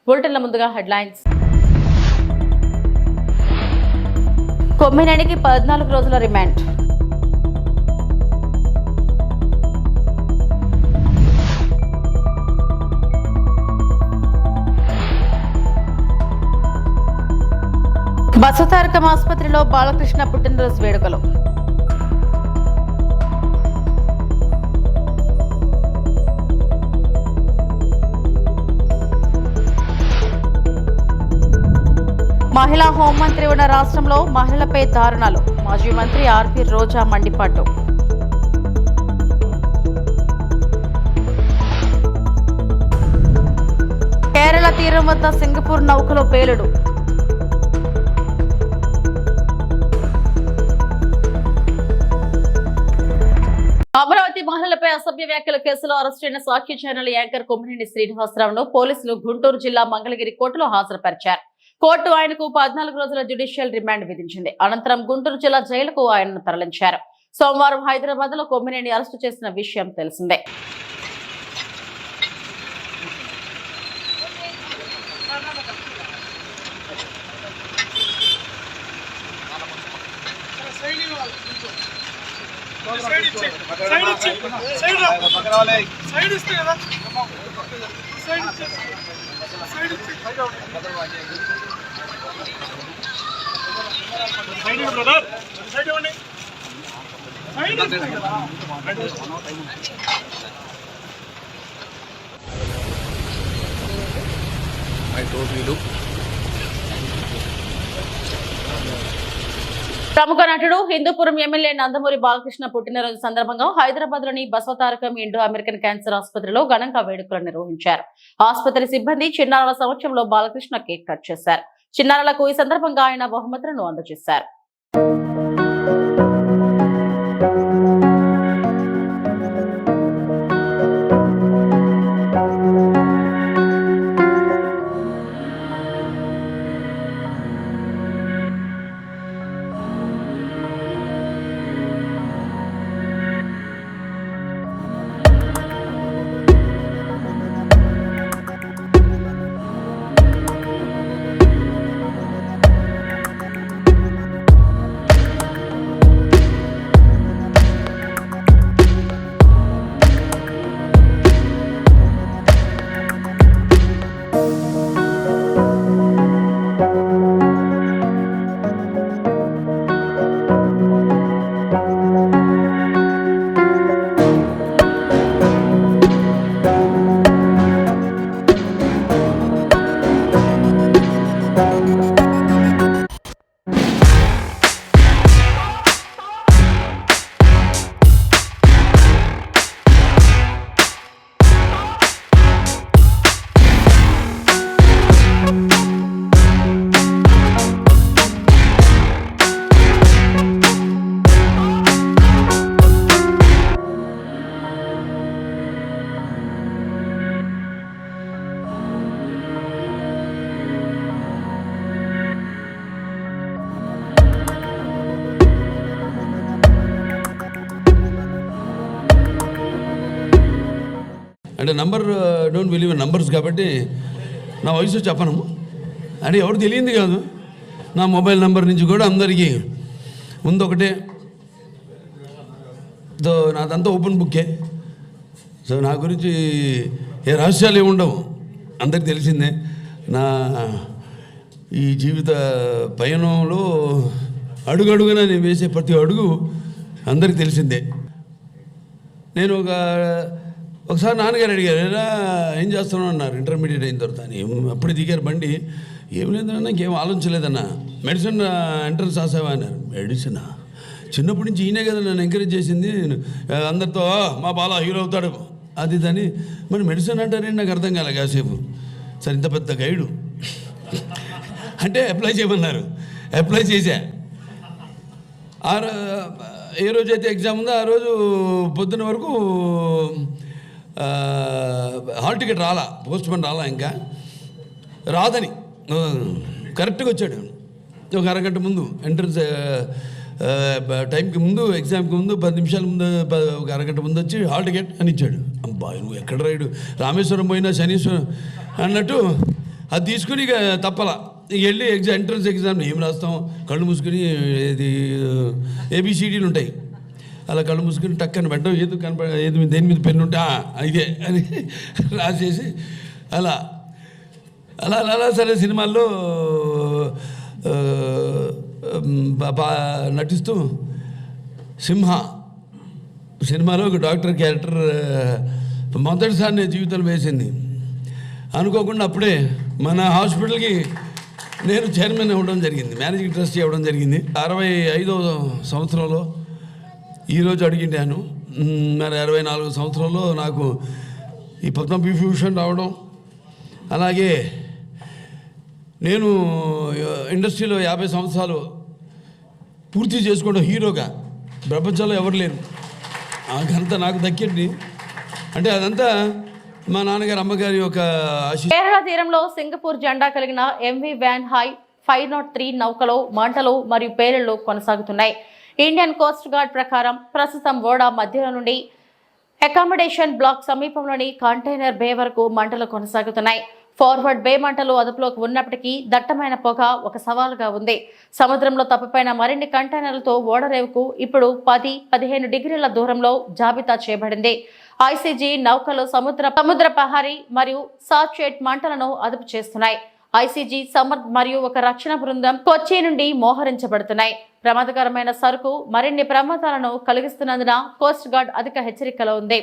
బులెటిన్ల ముందుగా హెడ్లైన్స్. కొమ్మినేనికి 14 రోజుల రిమాండ్. బసవతారకం ఆసుపత్రిలో బాలకృష్ణ పుట్టినరోజు వేడుకలు. మహిళా హోంమంత్రి ఉన్న రాష్ట్రంలో మహిళలపై దారుణాలు. మాజీ మంత్రి ఆర్పి రోజా మండిపాటు. కేరళ తీరం వద్ద సింగపూర్ నౌకలో పేలుడు. అమరావతి మహిళలపై అసభ్య వ్యాఖ్యల కేసులో అరెస్ట్ అయిన సాక్షి ఛానల్ యాంకర్ కొమ్మినేని శ్రీనివాసరావును పోలీసులు గుంటూరు జిల్లా మంగళగిరి కోర్టులో హాజరుపరిచారు. కోర్టు ఆయనకు 14 రోజుల జ్యుడిషియల్ రిమాండ్ విధించింది. అనంతరం గుంటూరు జిల్లా జైలుకు ఆయనను తరలించారు. సోమవారం హైదరాబాద్ లో కొమ్మినేని అరెస్టు చేసిన విషయం తెలిసిందే. ప్రముఖ నటుడు హిందూపురం ఎమ్మెల్యే నందమూరి బాలకృష్ణ పుట్టినరోజు సందర్భంగా హైదరాబాద్ లోని బసవతారకం ఇండో అమెరికన్ క్యాన్సర్ ఆసుపత్రిలో ఘనంగా వేడుకలు నిర్వహించారు. ఆసుపత్రి సిబ్బంది చిన్నారుల సమక్షంలో బాలకృష్ణ కేక్ కట్ చేశారు. చిన్నారులకు ఈ సందర్భంగా ఆయన బహుమతులను అందజేశారు. అంటే number don't believe in numbers కాబట్టి నా వయసు చెప్పను అని ఎవరు తెలియంది కాదు. నా మొబైల్ నెంబర్ నుంచి కూడా అందరికీ ముందు ఒకటే, నాదంతా ఓపెన్ బుక్కే. సో నా గురించి ఏ రహస్యాలు ఏమి ఉండవు, అందరికి తెలిసిందే. నా ఈ జీవిత పయనంలో అడుగడుగున నేను వేసే ప్రతి అడుగు అందరికి తెలిసిందే. నేను ఒకసారి నాన్నగారు అడిగారు, ఏం చేస్తున్నావు అన్నారు. ఇంటర్మీడియట్ అయిన తర్వాత అని అప్పుడు దిగారు బండి. ఏం లేదన్నా, ఇంకేం ఆలోచించలేదన్నా. మెడిసిన్ ఎంట్రన్స్ రాసావా అన్నారు. మెడిసినా? చిన్నప్పటి నుంచి ఈయనే కదా నన్ను ఎంకరేజ్ చేసింది. అందరితో మా బాలా హీరో అవుతాడు అది దాన్ని. మరి మెడిసిన్ అంటారేంటి నాకు అర్థం కాలే కాసేపు. సరే ఇంత పెద్ద గైడు అంటే అప్లై చేయమన్నారు. అప్లై చేశా. ఏ రోజైతే ఎగ్జామ్ ఉందో ఆ రోజు పొద్దున్న వరకు హాల్ టికెట్ రాలా, పోస్ట్ పోన్ రాలా, ఇంకా రాదని కరెక్ట్గా వచ్చాడు. ఒక అరగంట ముందు ఎంట్రన్స్ టైంకి ముందు, ఎగ్జామ్కి ముందు 10 నిమిషాల ముందు, ఒక అరగంట ముందు వచ్చి హాల్ టికెట్ అని ఇచ్చాడు. అబ్బా నువ్వు ఎక్కడ రాయుడు, రామేశ్వరం పోయినా శనీశ్వరం అన్నట్టు అది తీసుకుని ఇక తప్పలా ఇక వెళ్ళి ఎంట్రన్స్ ఎగ్జామ్ ఏం రాస్తాం, కళ్ళు మూసుకుని ఇది ఏబిసిడీలు ఉంటాయి, అలా కళ్ళు మూసుకుని టక్కని పెట్టడం, ఏదో ఏది దేని మీద పెన్ను ఉంటే ఇదే అని రాసేసి అలా అలా అలా సరే సినిమాల్లో నటిస్తూ సింహ సినిమాలో ఒక డాక్టర్ క్యారెక్టర్ మొదటిసారి నేను జీవితంలో వేసింది. అనుకోకుండా అప్పుడే మన హాస్పిటల్కి నేను చైర్మన్ అవ్వడం జరిగింది, మేనేజింగ్ ట్రస్టీ అవ్వడం జరిగింది 65వ సంవత్సరంలో. ఈరోజు అడిగిండాను, మరి 64 సంవత్సరంలో నాకు ఈ పద్మవిభూషణ్ రావడం, అలాగే నేను ఇండస్ట్రీలో 50 సంవత్సరాలు పూర్తి చేసుకోవడం హీరోగా ప్రపంచంలో ఎవరు లేరు. ఆ ఘనత నాకు దక్కింది. అంటే అదంతా మా నాన్నగారు అమ్మగారి యొక్క కేరళ తీరంలో సింగపూర్ జెండా కలిగిన ఎంవి వ్యాన్ హై 503 నౌకలో మంటలు మరియు పేలుళ్లు కొనసాగుతున్నాయి. ఇండియన్ కోస్ట్ గార్డ్ ప్రకారం ప్రస్తుతం ఓడా మధ్యలో నుండి అకామిడేషన్ బ్లాక్ సమీపంలోని కంటైనర్ బే వరకు మంటలు కొనసాగుతున్నాయి. ఫార్వర్డ్ బే మంటలు అదుపులోకి ఉన్నప్పటికీ దట్టమైన పొగ ఒక సవాలుగా ఉంది. సముద్రంలో తప్పిపోయిన మరిన్ని కంటైనర్లతో ఓడరేవుకు ఇప్పుడు 10-15 డిగ్రీల దూరంలో జాబితా చేయబడింది. ఐసీజీ నౌకలు సముద్ర పహారీ మరియు సాచెట్ మంటలను అదుపు చేస్తున్నాయి. ఐసీజీ సమర్థ్ మరియు ఒక రక్షణ బృందం కొచ్చి నుండి మోహరించబడుతున్నాయి. ప్రమాదకరమైన సరుకు మరిన్ని ప్రమాదాలను కలిగిస్తున్నందున కోస్ట్ గార్డ్ అధిక హెచ్చరికలో ఉంది.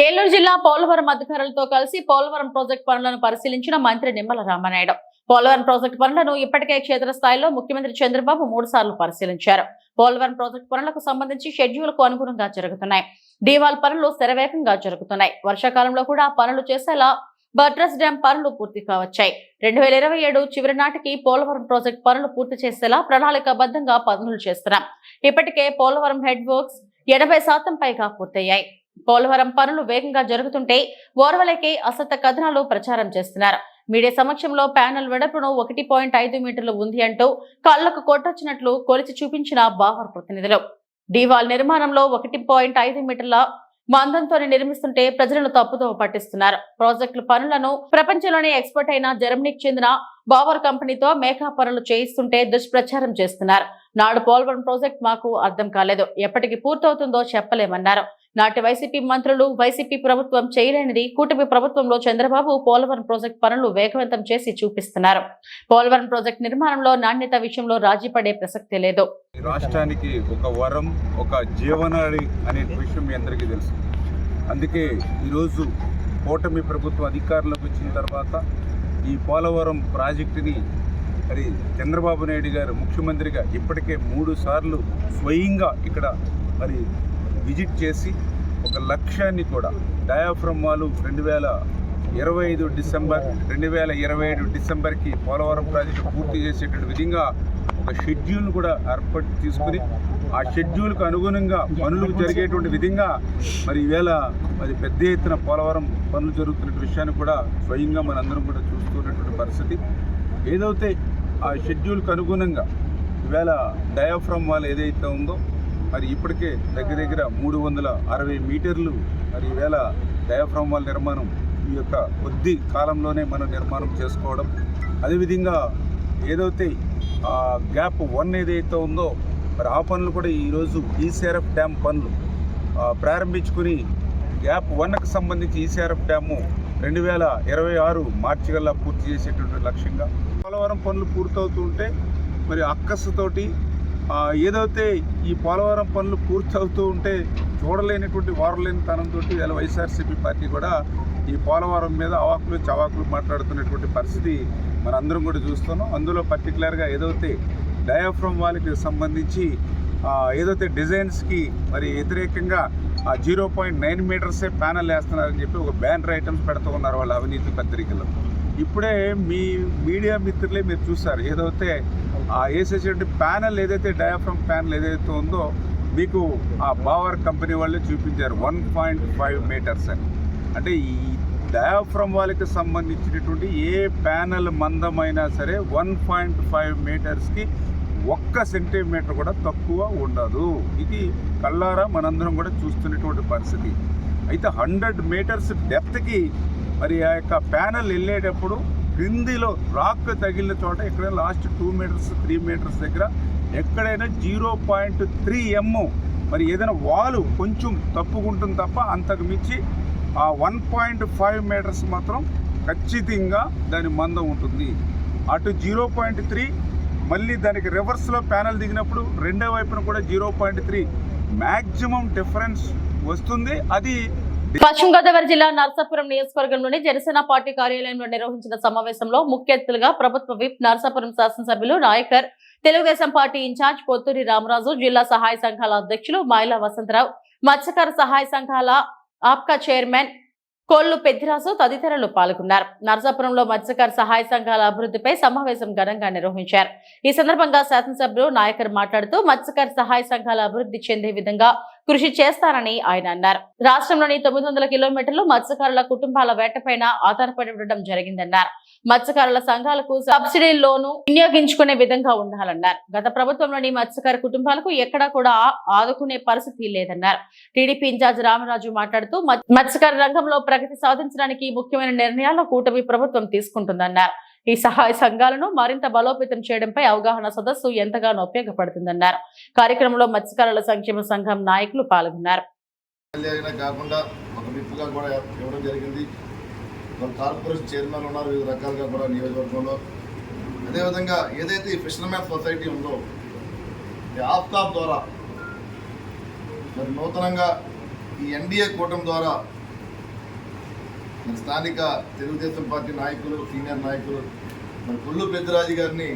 ఏలూరు జిల్లా పోలవరం అధికారులతో కలిసి పోలవరం ప్రాజెక్టు పనులను పరిశీలించిన మంత్రి నిమ్మల రామానాయుడు. పోలవరం ప్రాజెక్టు పనులను ఇప్పటికే క్షేత్రస్థాయిలో ముఖ్యమంత్రి చంద్రబాబు 3 సార్లు పరిశీలించారు. పోలవరం ప్రాజెక్టు పనులకు సంబంధించి షెడ్యూల్కు అనుగుణంగా జరుగుతున్నాయి. డీవాల్ పనులు శరవేగంగా జరుగుతున్నాయి. వర్షాకాలంలో కూడా పనులు చేసేలా బట్రస్ డ్యాం పనులు పూర్తి కావచ్చాయి. 2027 చివరి నాటికి పోలవరం ప్రాజెక్టు పనులు పూర్తి చేసేలా ప్రణాళికాబద్ధంగా పనులు చేస్తున్నాం. ఇప్పటికే పోలవరం హెడ్ వర్క్స్ 80% పైగా పూర్తయ్యాయి. పోలవరం పనులు వేగంగా జరుగుతుంటే ఓర్వలకి అసత్య కథనాలు ప్రచారం చేస్తున్నారు. మీడియా సమక్షంలో ప్యానెల్ వెడల్పును 1.5 మీటర్లు ఉంది అంటూ కళ్లకు కొట్టొచ్చినట్లు కొలిచి చూపించిన బావర్ ప్రతినిధులు. డీవాల్ నిర్మాణంలో 1.5 మీటర్ల మందంతో నిర్మిస్తుంటే ప్రజలను తప్పుదోవ పట్టిస్తున్నారు. ప్రాజెక్టుల పనులను ప్రపంచంలోనే ఎక్స్పర్ట్ అయిన జర్మనీకి చెందిన బావర్ కంపెనీతో మేకా పనులు చేయిస్తుంటే దుష్ప్రచారం చేస్తున్నారు. నాడు పోలవరం ప్రాజెక్ట్ మాకు అర్థం కాలేదు, ఎప్పటికి పూర్తవుతుందో చెప్పలేమన్నారు. నాటి వైసీపీ మంత్రులు వైసీపీ ప్రభుత్వం చేయలేనిది కూటమి ప్రభుత్వంలో చంద్రబాబు పోలవరం ప్రాజెక్టు పనులు వేగవంతం చేసి చూపిస్తున్నారు. పోలవరం ప్రాజెక్టు నిర్మాణంలో నాణ్యత విషయంలో రాజీ పడే ప్రసక్తే లేదు. రాష్ట్రానికి ఒక వరం, ఒక జీవనాడి అనే విషయం మీ అందరికీ తెలుసు. అందుకే ఈరోజు కూటమి ప్రభుత్వం అధికారంలోకి వచ్చిన తర్వాత ఈ పోలవరం ప్రాజెక్టుని మరి చంద్రబాబు నాయుడు గారు ముఖ్యమంత్రిగా ఇప్పటికే 3 సార్లు స్వయంగా ఇక్కడ మరి విజిట్ చేసి ఒక లక్ష్యాన్ని కూడా డయాఫ్రమ్ వాలు 2027 డిసెంబర్కి పోలవరం ప్రాజెక్టు పూర్తి చేసేటువంటి విధంగా ఒక షెడ్యూల్ కూడా ఏర్పాటు తీసుకుని ఆ షెడ్యూల్కు అనుగుణంగా పనులు జరిగేటువంటి విధంగా మరి ఈవేళ మరి పెద్ద ఎత్తున పోలవరం పనులు జరుగుతున్న విషయాన్ని కూడా స్వయంగా మనందరం కూడా చూస్తున్నటువంటి పరిస్థితి. ఏదైతే ఆ షెడ్యూల్కు అనుగుణంగా ఈవేళ డయాఫ్రమ్ వాల్ ఏదైతే ఉందో మరి ఇప్పటికే దగ్గర 360 మీటర్లు మరి ఈవేళ డయాఫ్రమ్ వాల్ నిర్మాణం ఈ యొక్క కొద్ది కాలంలోనే మనం నిర్మాణం చేసుకోవడం, అదేవిధంగా ఏదైతే గ్యాప్ 1 ఏదైతే ఉందో మరి ఆ పనులు కూడా ఈరోజు ఈసీఆర్ఎఫ్ డ్యామ్ పనులు ప్రారంభించుకుని గ్యాప్ 1కు సంబంధించి ఈసీఆర్ఎఫ్ డ్యాము 2026 మార్చి కల్లా పూర్తి చేసేటువంటి లక్ష్యంగా పోలవరం పనులు పూర్తవుతుంటే మరి అక్కసుతోటి ఏదైతే ఈ పోలవరం పనులు పూర్తవుతూ ఉంటే చూడలేనటువంటి వారలేనితనంతో ఇలా వైఎస్ఆర్సీపీ పార్టీ కూడా ఈ పోలవరం మీద అవాకులు చవాకులు మాట్లాడుతున్నటువంటి పరిస్థితి మనందరం కూడా చూస్తున్నాం. అందులో పర్టికులర్గా ఏదైతే డయాఫ్రమ్ వాళ్ళకి సంబంధించి ఏదైతే డిజైన్స్కి మరి వ్యతిరేకంగా 0.9 మీటర్సే ప్యానల్ వేస్తున్నారని చెప్పి ఒక బ్యానర్ ఐటమ్స్ పెడుతూ ఉన్నారు వాళ్ళ అవినీతి పత్రికలో. ఇప్పుడే మీ మీడియా మిత్రులే మీరు చూస్తారు, ఏదైతే వేసేటువంటి ప్యానల్ ఏదైతే డయాఫ్రమ్ ప్యానల్ ఏదైతే ఉందో మీకు ఆ బావర్ కంపెనీ వాళ్ళే చూపించారు 1.5 మీటర్స్ అని. అంటే ఈ డయాఫ్రమ్ వాళ్ళకి సంబంధించినటువంటి ఏ ప్యానల్ మందమైనా సరే 1.5 మీటర్స్కి 1 సెంటీమీటర్ కూడా తక్కువ ఉండదు. ఇది కళ్ళారా మనందరం కూడా చూస్తున్నటువంటి పరిస్థితి. అయితే 100 మీటర్స్ డెప్త్కి మరి ఆ యొక్క ప్యానల్ వెళ్ళేటప్పుడు క్రిందిలో రాక్ తగిలిన చోట ఎక్కడైనా లాస్ట్ 2 మీటర్స్ 3 మీటర్స్ దగ్గర ఎక్కడైనా 0.3 m మరి ఏదైనా వాలు కొంచెం తప్పుకుంటుంది తప్ప అంతకు మించి ఆ 1.5 మీటర్స్ మాత్రం ఖచ్చితంగా దాని మందం ఉంటుంది. అటు 0.3 మళ్ళీ దానికి రివర్స్లో ప్యానల్ దిగినప్పుడు రెండో వైపున కూడా 0.3 మ్యాక్సిమం డిఫరెన్స్ వస్తుంది. అది పశ్చిమ గోదావరి జిల్లా నర్సాపురం నియోజకవర్గంలోని జనసేన పార్టీ కార్యాలయంలో నిర్వహించిన సమావేశంలో ముఖ్య అతిథులుగా ప్రభుత్వ విప్ నర్సాపురం శాసనసభ్యులు నాయకర్, తెలుగుదేశం పార్టీ ఇన్ఛార్జ్ పొత్తూరి రామరాజు, జిల్లా సహాయ సంఘాల అధ్యక్షులు మైలా వసంతరావు, మత్స్యకార సహాయ సంఘాల ఆప్కా చైర్మన్ కొల్లు పెద్దిరాజు తదితరులు పాల్గొన్నారు. నర్సాపురంలో మత్స్యకార సహాయ సంఘాల అభివృద్ధిపై సమావేశం ఘనంగా నిర్వహించారు. ఈ సందర్భంగా శాసనసభ్యులు నాయకర్ మాట్లాడుతూ మత్స్యకార సహాయ సంఘాల అభివృద్ధి చెందే విధంగా కృషి చేస్తారని ఆయన అన్నారు. రాష్ట్రంలోని 900 కిలోమీటర్లు మత్స్యకారుల కుటుంబాల వేటపైన ఆధారపడి ఉండడం జరిగిందన్నారు. మత్స్యకారుల సంఘాలకు సబ్సిడీల్లోనూ వినియోగించుకునే విధంగా ఉండాలన్నారు. గత ప్రభుత్వంలోని మత్స్యకార కుటుంబాలకు ఎక్కడా కూడా ఆదుకునే పరిస్థితి లేదన్నారు. టీడీపీ ఇన్ఛార్జ్ రామరాజు మాట్లాడుతూ మత్స్యకార రంగంలో ప్రగతి సాధించడానికి ముఖ్యమైన నిర్ణయాలు కూటమి ప్రభుత్వం తీసుకుంటుందన్నారు. ఈ సహాయ సంఘాలను మరింత బలోపేతం చేయడంపై అవగాహన సదస్సు ఎంతగానో ఉపయోగపడుతుందన్నారు. కార్యక్రమంలో మత్స్యకారుల సంక్షేమ సంఘం నాయకులు పాల్గొన్నారు. కాకుండా ఒక విప్పుగా కూడా ఇవ్వడం జరిగింది. కార్పొరేషన్ చైర్మన్ ఉన్నారు వివిధ రకాలుగా కూడా నియోజకవర్గంలో. అదేవిధంగా ఏదైతే ఈ ఫిషర్మెన్ సొసైటీ ఉందో ఈ ఆఫ్తాబ్ ద్వారా మరి నూతనంగా ఈ ఎన్డీఏ కూటమి ద్వారా మరి స్థానిక తెలుగుదేశం పార్టీ నాయకులు, సీనియర్ నాయకులు మరి కొల్లు పెద్దిరాజు గారిని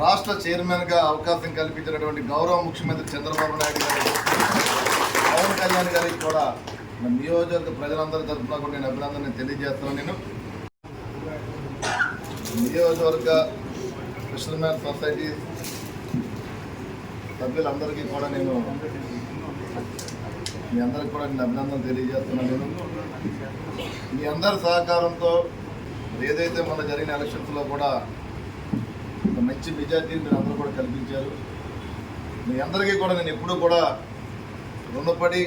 రాష్ట్ర చైర్మన్గా అవకాశం కల్పించినటువంటి గౌరవ ముఖ్యమంత్రి చంద్రబాబు నాయుడు గారు, పవన్ కళ్యాణ్ గారికి కూడా మన నియోజకవర్గ ప్రజలందరి తరఫున కూడా నేను అభినందన తెలియజేస్తున్నాను. నేను నియోజకవర్గ ఫిషర్మెన్ సొసైటీ సభ్యులందరికీ కూడా నేను మీ అందరికి కూడా నేను అభినందన తెలియజేస్తున్నాను. నేను మీ అందరి సహకారంతో ఏదైతే మన జరిగిన ఎలక్షన్స్లో కూడా ఒక మంచి మెజార్టీని మీరు అందరూ కూడా కల్పించారు. మీ అందరికీ కూడా నేను ఎప్పుడూ కూడా రుణపడి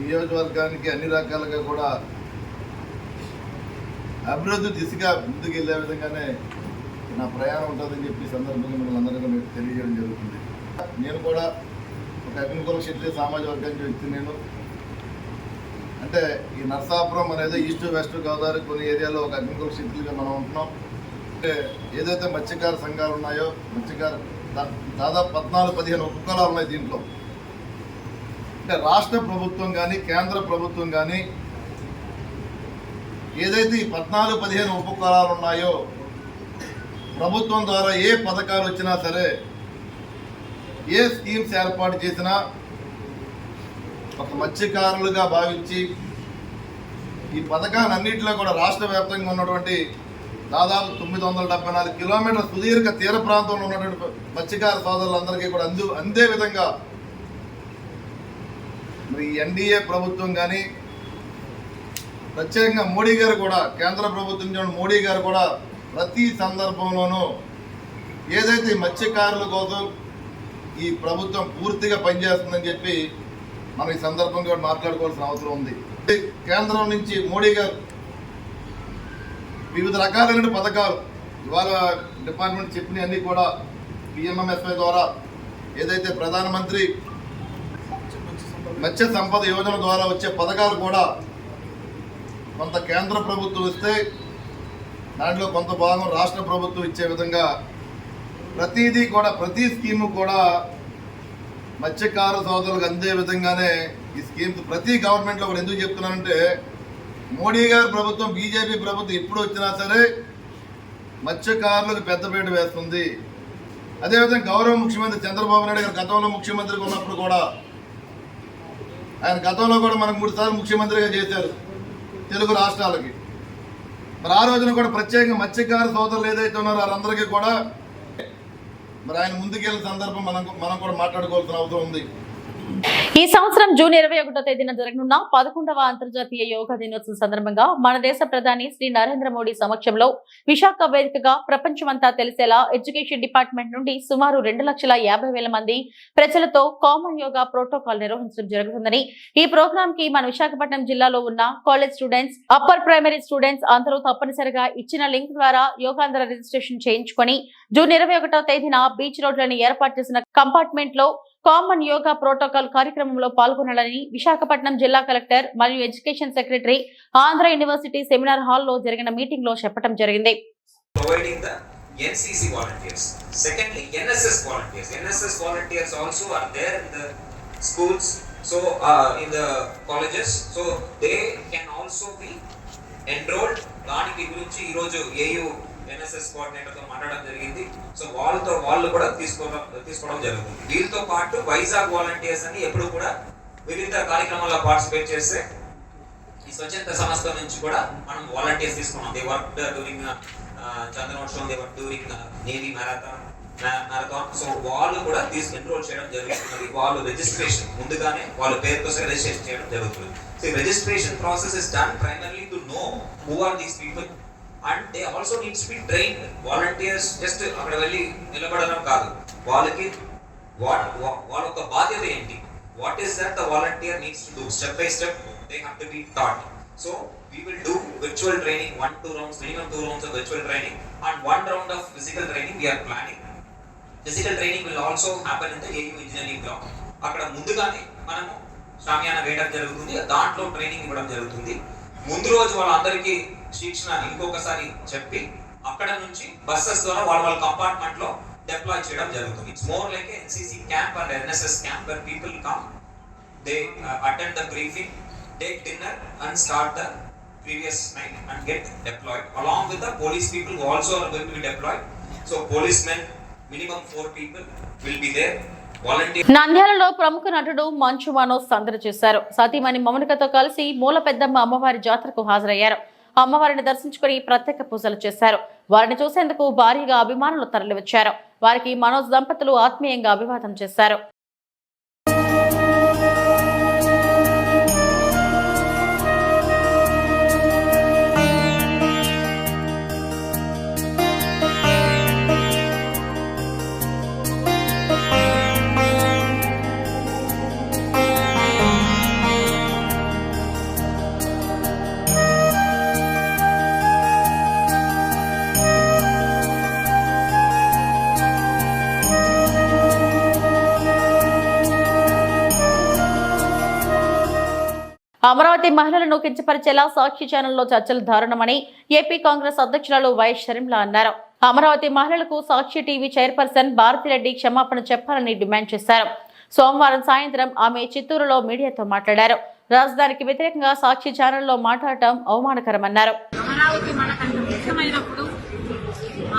నియోజకవర్గానికి అన్ని రకాలుగా కూడా అభివృద్ధి దిశగా ముందుకు వెళ్ళే విధంగానే నా ప్రయాణం ఉంటుందని చెప్పి సందర్భంగా మిమ్మల్ని అందరికీ మీకు తెలియజేయడం జరుగుతుంది. నేను కూడా ఒక అగ్నికుల క్షత్రియ సామాజిక వర్గానికి వ్యక్తి. నేను అంటే ఈ నర్సాపురం అనేది ఈస్ట్ వెస్ట్ గోదావరి కొన్ని ఏరియాలో ఒక అగ్నికుల క్షత్రియులుగా మనం ఉంటున్నాం. అంటే ఏదైతే మత్స్యకార సంఘాలు ఉన్నాయో మత్స్యకార దాదాపు 14-15 ఉపకులాలు ఉన్నాయి దీంట్లో. అంటే రాష్ట్ర ప్రభుత్వం కానీ కేంద్ర ప్రభుత్వం కానీ ఏదైతే ఈ 14-15 ఉపకులాలు ఉన్నాయో ప్రభుత్వం ద్వారా ఏ పథకాలు వచ్చినా సరే, ఏ స్కీమ్స్ ఏర్పాటు చేసినా ఒక మత్స్యకారులుగా భావించి ఈ పథకాలన్నింటిలో కూడా రాష్ట్ర వ్యాప్తంగా ఉన్నటువంటి దాదాపు 974 కిలోమీటర్ల సుదీర్ఘ తీర ప్రాంతంలో ఉన్నటువంటి మత్స్యకార సోదరులందరికీ కూడా అందే విధంగా మరి ఎన్డీఏ ప్రభుత్వం కానీ ప్రత్యేకంగా మోడీ గారు కూడా, కేంద్ర ప్రభుత్వం మోడీ గారు కూడా ప్రతి సందర్భంలోనూ ఏదైతే మత్స్యకారుల కోసం ఈ ప్రభుత్వం పూర్తిగా పనిచేస్తుందని చెప్పి మనం ఈ సందర్భంగా మాట్లాడుకోవాల్సిన అవసరం ఉంది. కేంద్రం నుంచి మోడీ గారు వివిధ రకాలైన పథకాలు ఇవాళ డిపార్ట్మెంట్ చెప్పిన అన్నీ కూడా పిఎంఎంఎస్వై ద్వారా ఏదైతే ప్రధానమంత్రి మత్స్య సంపద యోజన ద్వారా వచ్చే పథకాలు కూడా కొంత కేంద్ర ప్రభుత్వం ఇస్తే దాంట్లో కొంత భాగం రాష్ట్ర ప్రభుత్వం ఇచ్చే విధంగా ప్రతిదీ కూడా ప్రతి స్కీము కూడా మత్స్యకార సోదరులకు అందే విధంగానే ఈ స్కీమ్స్ ప్రతి గవర్నమెంట్లో కూడా ఎందుకు చెప్తున్నానంటే మోడీ గారి ప్రభుత్వం, బీజేపీ ప్రభుత్వం ఎప్పుడు వచ్చినా సరే మత్స్యకారులకు పెద్దపీట వేస్తుంది. అదేవిధంగా గౌరవ ముఖ్యమంత్రి చంద్రబాబు నాయుడు గారు గతంలో ముఖ్యమంత్రిగా ఉన్నప్పుడు కూడా ఆయన గతంలో కూడా మనకు 3 సార్లు ముఖ్యమంత్రిగా చేశారు తెలుగు రాష్ట్రాలకి. మరి ఆ రోజున కూడా ప్రత్యేకంగా మత్స్యకార సోదరులు ఏదైతే ఉన్నారో వారందరికీ కూడా మరి ఆయన ముందుకెళ్ళిన సందర్భం మనం కూడా మాట్లాడుకోవాల్సిన అవసరం ఉంది. ఈ సంవత్సరం జూన్ 21వ తేదీన జరగనున్న 11వ అంతర్జాతీయ యోగా దినోత్సవం సందర్భంగా మన దేశ ప్రధాని శ్రీ నరేంద్ర మోడీ సమక్షంలో విశాఖ వేదికగా ప్రపంచమంతా తెలిసేలా ఎడ్యుకేషన్ డిపార్ట్మెంట్ నుండి సుమారు 2,50,000 మంది ప్రజలతో కామన్ యోగా ప్రోటోకాల్ నిర్వహించడం జరుగుతుందని, ఈ ప్రోగ్రామ్ కి మన విశాఖపట్నం జిల్లాలో ఉన్న college students, upper primary students అందరూ తప్పనిసరిగా ఇచ్చిన లింక్ ద్వారా యోగాంధ్ర రిజిస్ట్రేషన్ చేయించుకొని జూన్ 21వ తేదీన బీచ్ రోడ్లని ఏర్పాటు చేసిన కంపార్ట్మెంట్ లో కామన్ యోగా ప్రోటోకాల్ కార్యక్రమంలో పాల్గొనాలని విశాఖపట్నం జిల్లా కలెక్టర్ మరియు education secretary Andhra university seminar హాల్లో జరిగిన మీటింగ్ లో చెప్పడం జరిగింది. NCC volunteers. Secondly, NSS volunteers. NSS volunteers also are there in the schools, so in the colleges, so they can also be enrolled. దానికి గురించి ఈ రోజు AU NSS కోఆర్డినేటర్ తో మాట్లాడడం జరిగింది. సో వాళ్ళు కూడా తీసుకోవడం జరుగుతుంది. వీరితో పాటు వైజాగ్ వాలంటీర్స్ అని ఎప్పుడు కూడా వివిధ కార్యక్రమాల్లో పార్టిసిపేట్ చేస్తే ఈ స్వచ్ఛంద సంస్థ నుంచి కూడా మనం వాలంటీర్స్ తీసుకున్నాం. They work during Chandranotsavam, they work during navy marathon. So వాళ్ళు కూడా ఎన్రోల్ చేయడం జరుగుతుంది. వాళ్ళు రిజిస్ట్రేషన్ ముందుగానే వాళ్ళ పేరుతో రిజిస్ట్రేషన్ చేయడం జరుగుతుంది. So registration process is done primarily to know who are these people and they also need to be trained. Volunteers just అక్కడ వెళ్ళి నిలబడడం కాదు, వాళ్ళకి వాళ్ళ యొక్క బాధ్యత ఏంటి, what is that the volunteer needs to do, step by step they have to be taught. So we will do virtual training, 1-2 rounds, minimum 2 rounds of virtual training and 1 round of physical training we are planning. Physical training will also happen in the AU engineering block. అక్కడ ముందుగానే మనము షామియానా వేయడం జరుగుతుంది, దాంట్లో training ఇవ్వడం జరుగుతుంది. ముందు రోజు వాళ్ళందరికీ శిక్షణ ఇంకొకసారి చెప్పి అక్కడ నుంచి బస్సెస్ ద్వారా వాళ్ళ కంపార్ట్మెంట్ లో డిప్లాయ్ చేయడం జరుగుతుంది. It's more like NCC camp and NSS camp where people come, they attend the briefing, take dinner and start the previous night and get deployed along with the police people who also are going to be deployed. So policemen, minimum 4 people will be there. నంద్యాలలో ప్రముఖ నటుడు మంచు మనోజ్ సందడి చేశారు. సతీమణి మౌనికతో కలిసి మూల పెద్దమ్మ అమ్మవారి జాతరకు హాజరయ్యారు. అమ్మవారిని దర్శించుకుని ప్రత్యేక పూజలు చేశారు. వారిని చూసేందుకు భారీగా అభిమానులు తరలివచ్చారు. వారికి మనోజ్ దంపతులు ఆత్మీయంగా అభివాదం చేశారు. అమరావతి మహిళలను కించపరిచేలా సాక్షి ఛానల్లో చర్చలు దారుణమని ఏపీ కాంగ్రెస్ అధ్యక్షురాలు వైఎస్ షర్మిల అన్నారు. అమరావతి మహిళలకు సాక్షి టీవీ చైర్పర్సన్ భారతిరెడ్డి క్షమాపణ చెప్పాలని డిమాండ్ చేశారు. సోమవారం సాయంత్రం ఆమె చిత్తూరులో మీడియాతో మాట్లాడారు. రాజధానికి వ్యతిరేకంగా సాక్షి ఛానల్లో మాట్లాడటం అవమానకరమన్నారు. అమరావతి మనకంత ముఖ్యమైనప్పుడు,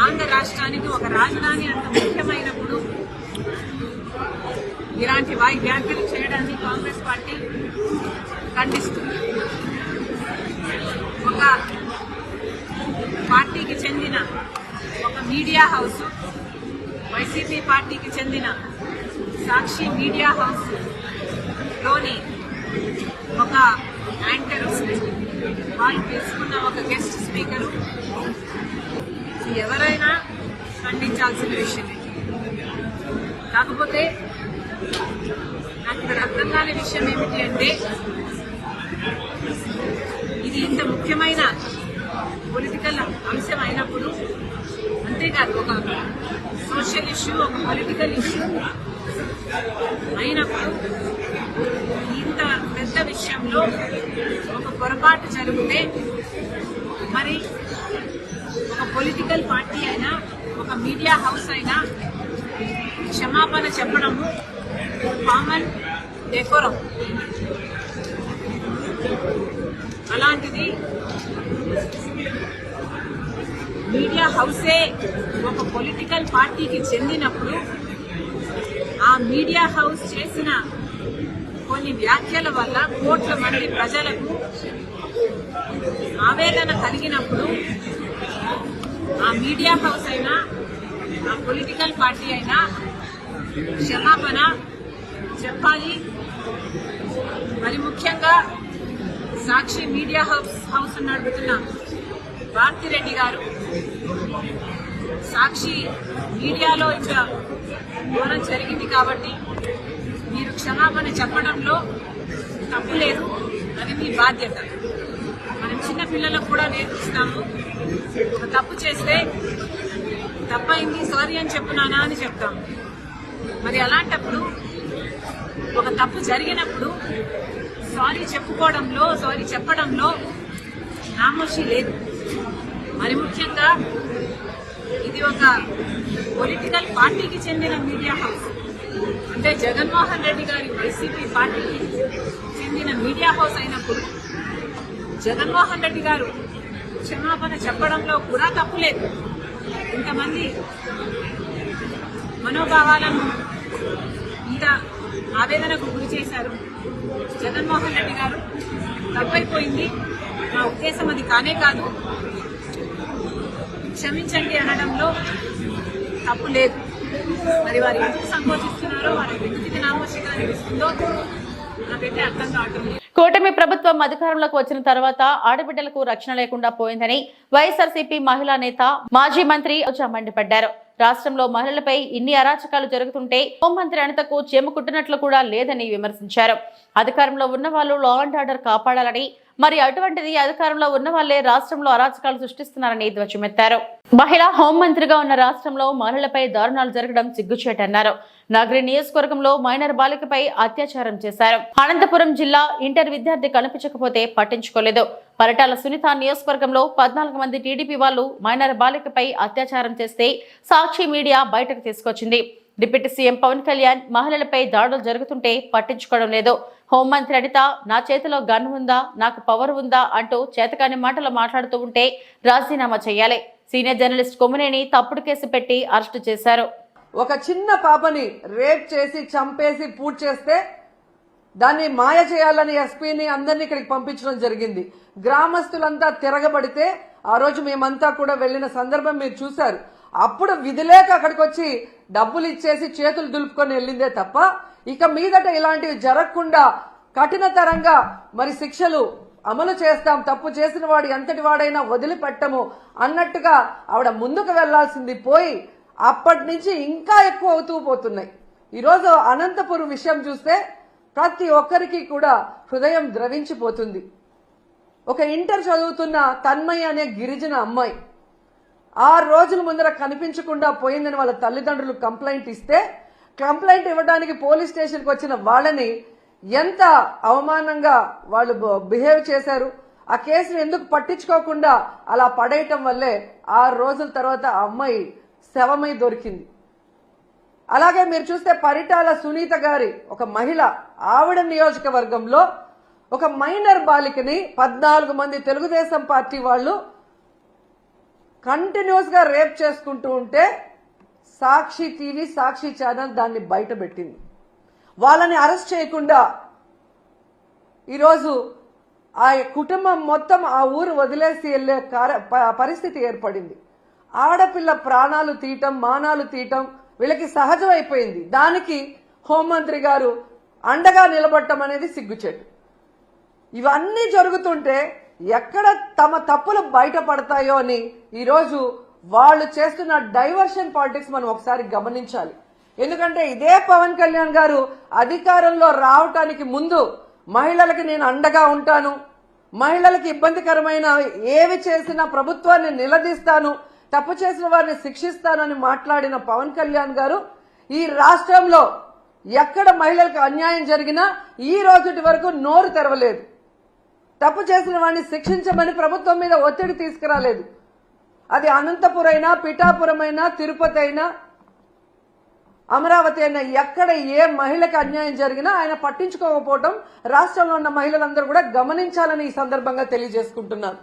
ఆంధ్ర రాష్ట్రానికి ఒక రాజధాని అంత ముఖ్యమైనప్పుడు ఇలాంటి వ్యాఖ్యలు చేయడాన్ని కాంగ్రెస్ పార్టీ ఖండిస్తుంది. ఒక పార్టీకి చెందిన ఒక మీడియా హౌస్, వైసీపీ పార్టీకి చెందిన సాక్షి మీడియా హౌస్ లోని ఒక యాంకర్, వాళ్ళు తీసుకున్న ఒక గెస్ట్ స్పీకరు ఎవరైనా ఖండించాల్సిన విషయమే. కాకపోతే నాకు ఇక్కడ అర్థం కాని విషయం ఏమిటి అంటే, ఇది ఇంత ముఖ్యమైన పొలిటికల్ అంశం అయినప్పుడు, అంతేకాదు ఒక సోషల్ ఇష్యూ, ఒక పొలిటికల్ ఇష్యూ అయినప్పుడు ఇంత పెద్ద విషయంలో ఒక పొరపాటు జరిగితే మరి ఒక పొలిటికల్ పార్టీ అయినా, ఒక మీడియా హౌస్ అయినా క్షమాపణ చెప్పడము కామన్ డెకోరం. అలాంటిది మీడియా హౌసే ఒక పొలిటికల్ పార్టీకి చెందినప్పుడు ఆ మీడియా హౌస్ చేసిన కొన్ని వ్యాఖ్యల వల్ల కోట్ల మంది ప్రజలకు ఆవేదన కలిగినప్పుడు ఆ మీడియా హౌస్ అయినా ఆ పొలిటికల్ పార్టీ అయినా క్షమాపణ చెప్పాలి. మరి ముఖ్యంగా సాక్షి మీడియా హౌస్ నడుపుతున్న భారతిరెడ్డి గారు సాక్షి మీడియాలో ఇంకా ఘోరం జరిగింది కాబట్టి మీరు క్షమాపణ చెప్పడంలో తప్పు లేదు, అది మీ బాధ్యత. మనం చిన్న పిల్లలకు కూడా నేర్పిస్తాము, ఒక తప్పు చేస్తే తప్పైంది సారీ అని చెప్పు నానా అని చెప్తాము. మరి అలాంటప్పుడు ఒక తప్పు జరిగినప్పుడు సారీ చెప్పుకోవడంలో సారీ చెప్పడంలో నామోషి లేదు. మరి ముఖ్యంగా ఇది ఒక పొలిటికల్ పార్టీకి చెందిన మీడియా హౌస్, అంటే జగన్మోహన్ రెడ్డి గారి వైసీపీ పార్టీకి చెందిన మీడియా హౌస్ అయినప్పుడు జగన్మోహన్ రెడ్డి గారు క్షమాపణ చెప్పడంలో కూడా తప్పులేదు. ఇంతమంది మనోభావాలను ఇంత ఆవేదనకు గురి చేశారు. జగన్మోహన్ రెడ్డి గారు తప్పైపోయింది, నా ఉద్దేశం అది కానే కాదు, క్షమించండి అనడంలో తప్పు లేదు. మరి వారు ఎందుకు సంకోచిస్తున్నారో, వారి ఎందుకు నామోషిగా అనిపిస్తుందో నాకైతే అర్థం కావటం లేదు. కూటమి ప్రభుత్వం అధికారంలోకి వచ్చిన తర్వాత ఆడబిడ్డలకు రక్షణ లేకుండా పోయిందని వైఎస్ఆర్సీపీ మహిళా నేత మాజీ మంత్రి మండిపడ్డారు. రాష్ట్రంలో మహిళలపై ఇన్ని అరాచకాలు జరుగుతుంటే హోంమంత్రి అనితకు చేమకుట్టినట్లు కూడా లేదని విమర్శించారు. అధికారంలో ఉన్న వాళ్ళు లా అండ్ ఆర్డర్ కాపాడాలని, మరి అటువంటిది అధికారంలో ఉన్న వాళ్లే రాష్ట్రంలో అరాచకాలు సృష్టిస్తున్నారని ధ్వజమెత్తారు. మహిళా హోంమంత్రిగా ఉన్న రాష్ట్రంలో మహిళలపై దారుణాలు జరగడం సిగ్గుచేటన్నారు. నగరి నియోజకవర్గంలో మైనర్ బాలికపై అత్యాచారం చేశారు. అనంతపురం జిల్లా ఇంటర్ విద్యార్థి కనిపించకపోతే పట్టించుకోలేదు. పరిటాల సునీత నియోజకవర్గంలో 14 మంది టీడీపీ వాళ్లు మైనర్ బాలికపై అత్యాచారం చేస్తే సాక్షి మీడియా బయటకు తీసుకొచ్చింది. డిప్యూటీ సీఎం పవన్ కళ్యాణ్ మహిళలపై దాడులు జరుగుతుంటే పట్టించుకోవడం లేదు. హోంమంత్రి అనిత నా చేతిలో గన్ ఉందా, నాకు పవర్ ఉందా అంటూ చేతకాని మాటలు మాట్లాడుతూ ఉంటే రాజీనామా చేయాలి. సీనియర్ జర్నలిస్ట్ కొమ్మినేని తప్పుడు కేసు పెట్టి అరెస్టు చేశారు. ఒక చిన్న పాపని రేప్ చేసి చంపేసి పూర్తి చేస్తే దాన్ని మాయ చేయాలని ఎస్పీని అందరినీ ఇక్కడికి పంపించడం జరిగింది. గ్రామస్తులంతా తిరగబడితే ఆ రోజు మేమంతా కూడా వెళ్లిన సందర్భం మీరు చూశారు. అప్పుడు విధిలేక అక్కడికి వచ్చి డబ్బులు ఇచ్చేసి చేతులు దులుపుకొని వెళ్ళిందే తప్ప ఇక మీదట ఇలాంటివి జరగకుండా కఠినతరంగా మరి శిక్షలు అమలు చేస్తాం, తప్పు చేసిన వాడు ఎంతటి వాడైనా వదిలిపెట్టము అన్నట్టుగా ఆవిడ ముందుకు వెళ్లాల్సింది పోయి అప్పటి నుంచి ఇంకా ఎక్కువ అవుతూ పోతున్నాయి. ఈరోజు అనంతపురం విషయం చూస్తే ప్రతి ఒక్కరికి కూడా హృదయం ద్రవించిపోతుంది. ఒక ఇంటర్ చదువుతున్న తన్మయ్య అనే గిరిజన అమ్మాయి 6 రోజుల ముందర కనిపించకుండా పోయిందని వాళ్ళ తల్లిదండ్రులు కంప్లైంట్ ఇస్తే కంప్లైంట్ ఇవ్వడానికి పోలీస్ స్టేషన్కి వచ్చిన వాళ్ళని ఎంత అవమానంగా వాళ్ళు బిహేవ్ చేశారు. ఆ కేసును ఎందుకు పట్టించుకోకుండా అలా పడేయటం వల్లే 6 రోజుల తర్వాత ఆ అమ్మాయి శవమై దొరికింది. అలాగే మీరు చూస్తే పరిటాల సునీత గారి ఒక మహిళ, ఆవిడ నియోజకవర్గంలో ఒక మైనర్ బాలికని 14 మంది తెలుగుదేశం పార్టీ వాళ్ళు కంటిన్యూస్ గా రేప్ చేసుకుంటూ ఉంటే సాక్షి టీవీ, సాక్షి ఛానల్ దాన్ని బయట పెట్టింది. వాళ్ళని అరెస్ట్ చేయకుండా ఈరోజు ఆ కుటుంబం మొత్తం ఆ ఊరు వదిలేసి వెళ్లే పరిస్థితి ఏర్పడింది. ఆడపిల్ల ప్రాణాలు తీయటం, మానాలు తీయటం వీళ్ళకి సహజమైపోయింది. దానికి హోంమంత్రి గారు అండగా నిలబడటం అనేది సిగ్గుచేటు. ఇవన్నీ జరుగుతుంటే ఎక్కడ తమ తప్పులు బయటపడతాయో అని ఈరోజు వాళ్ళు చేస్తున్న డైవర్షన్ పాలిటిక్స్ మనం ఒకసారి గమనించాలి. ఎందుకంటే ఇదే పవన్ కళ్యాణ్ గారు అధికారంలో రావటానికి ముందు మహిళలకి నేను అండగా ఉంటాను, మహిళలకి ఇబ్బందికరమైన ఏవి చేసినా ప్రభుత్వాన్ని నిలదీస్తాను, తప్పు చేసిన వారిని శిక్షిస్తానని మాట్లాడిన పవన్ కళ్యాణ్ గారు ఈ రాష్ట్రంలో ఎక్కడ మహిళలకు అన్యాయం జరిగినా ఈ రోజుటి వరకు నోరు తెరవలేదు. తప్పు చేసిన వారిని శిక్షించమని ప్రభుత్వం మీద ఒత్తిడి తీసుకురాలేదు. అది అనంతపురం అయినా, పిఠాపురం అయినా, తిరుపతి అయినా, అమరావతి అయినా ఎక్కడ ఏ మహిళకి అన్యాయం జరిగినా ఆయన పట్టించుకోకపోవడం రాష్ట్రంలో ఉన్న మహిళలందరూ కూడా గమనించాలని ఈ సందర్భంగా తెలియజేసుకుంటున్నాను.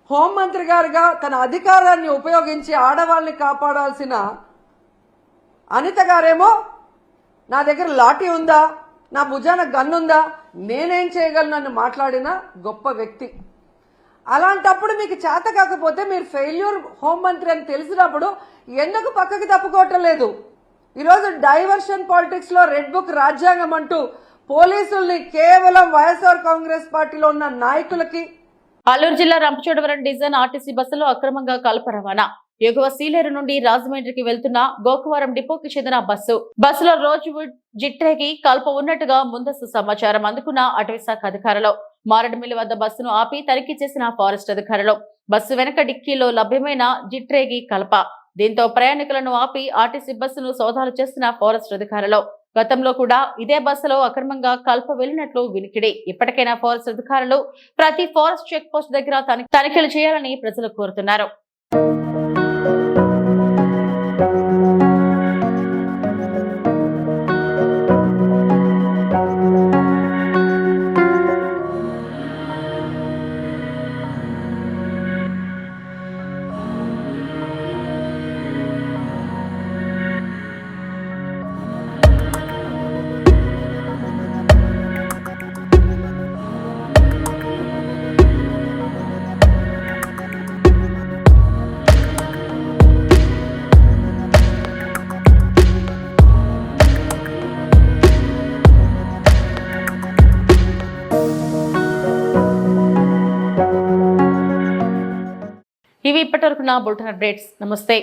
హోంమంత్రి గారుగా తన అధికారాన్ని ఉపయోగించి ఆడవాళ్ళని కాపాడాల్సిన అనిత గారేమో నా దగ్గర లాఠీ ఉందా, నా భుజాన గన్నుందా, నేనేం చేయగలను అని మాట్లాడిన గొప్ప వ్యక్తి. అలాంటప్పుడు మీకు చేత కాకపోతే మీరు ఫెయిల్యూర్ హోంమంత్రి అని తెలిసినప్పుడు ఎందుకు పక్కకి తప్పుకోవటం లేదు? ఈరోజు డైవర్షన్ పాలిటిక్స్ లో రెడ్ బుక్ రాజ్యాంగం అంటూ పోలీసుల్ని కేవలం వైఎస్ఆర్ కాంగ్రెస్ పార్టీలో ఉన్న నాయకులకి. అల్లూరు జిల్లా రంపచోడవరం డిజైన్ ఆర్టీసీ బస్సులో అక్రమంగా కలప రవాణా. ఎగువ సీలేరు నుండి రాజమండ్రికి వెళ్తున్న గోకవరం డిపోకి చెందిన బస్సులో రోజ్వుడ్ జిట్రేకి కల్ప ఉన్నట్టుగా ముందస్తు సమాచారం అందుకున్న అటవీ శాఖ అధికారులు మారడమిల్లి వద్ద బస్సును ఆపి తనిఖీ చేసిన ఫారెస్ట్ అధికారులు బస్సు వెనక డిక్కీలో లభ్యమైన జిట్రేగి కలప. దీంతో ప్రయాణికులను ఆపి ఆర్టీసీ బస్సును సోదాలు చేసిన ఫారెస్ట్ అధికారులు. గతంలో కూడా ఇదే బస్సులో అక్రమంగా కల్ప వెళ్లినట్లు వినికిడి. ఇప్పటికైనా ఫారెస్ట్ అధికారులు ప్రతి ఫారెస్ట్ చెక్ పోస్ట్ దగ్గర తనిఖీలు చేయాలని ప్రజలు కోరుతున్నారు. ఇవి ఇప్పటివరకు నా బులెటిన్ అప్డేట్స్. నమస్తే.